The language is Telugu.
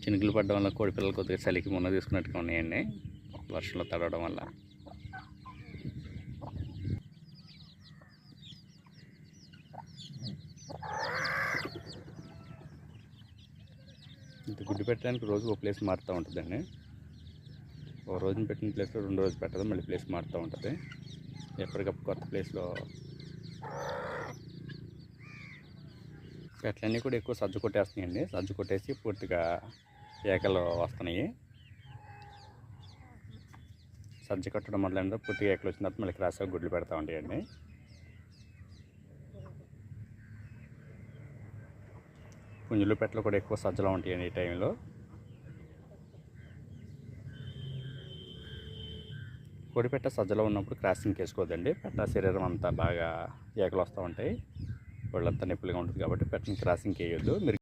చినుకులు పడడం వల్ల కోడి పిల్లలు కొద్దిగా చలికి మున్న తీసుకున్నట్టుగా ఉన్నాయండి వర్షంలో తడవడం వల్ల. ఇది గుడ్డు పెట్టడానికి రోజు ఒక ప్లేస్ మారుతూ ఉంటుందండి. ఒక రోజున పెట్టిన ప్లేస్లో 2 రోజులు పెట్టదు, మళ్ళీ ప్లేస్ మారుతూ ఉంటుంది. ఎప్పటికప్పుడు కొత్త ప్లేస్లో పెట్టలన్నీ కూడా ఎక్కువ సజ్జు కొట్టేస్తున్నాయండి. సజ్జు కొట్టేసి పూర్తిగా ఏకలు వస్తున్నాయి. సజ్జు కట్టడం మొదలైన పూర్తిగా ఏకలు వచ్చిన తర్వాత మళ్ళీ క్రాస్గా గుడ్లు పెడతా ఉంటాయండి. పుంజులు పెట్టలు కూడా ఎక్కువ సజ్జలో ఉంటాయండి ఈ టైంలో. కోడి పెట్ట సజ్జలో ఉన్నప్పుడు క్రాసింగ్ వేసుకోవద్దండి. పెట్ట శరీరం అంతా బాగా ఏకలు వస్తూ ఉంటాయి, ఒళ్ళంతా నొప్పులుగా ఉంటుంది కాబట్టి పెట్టని క్రాసింగ్ వేయొద్దు. మీరు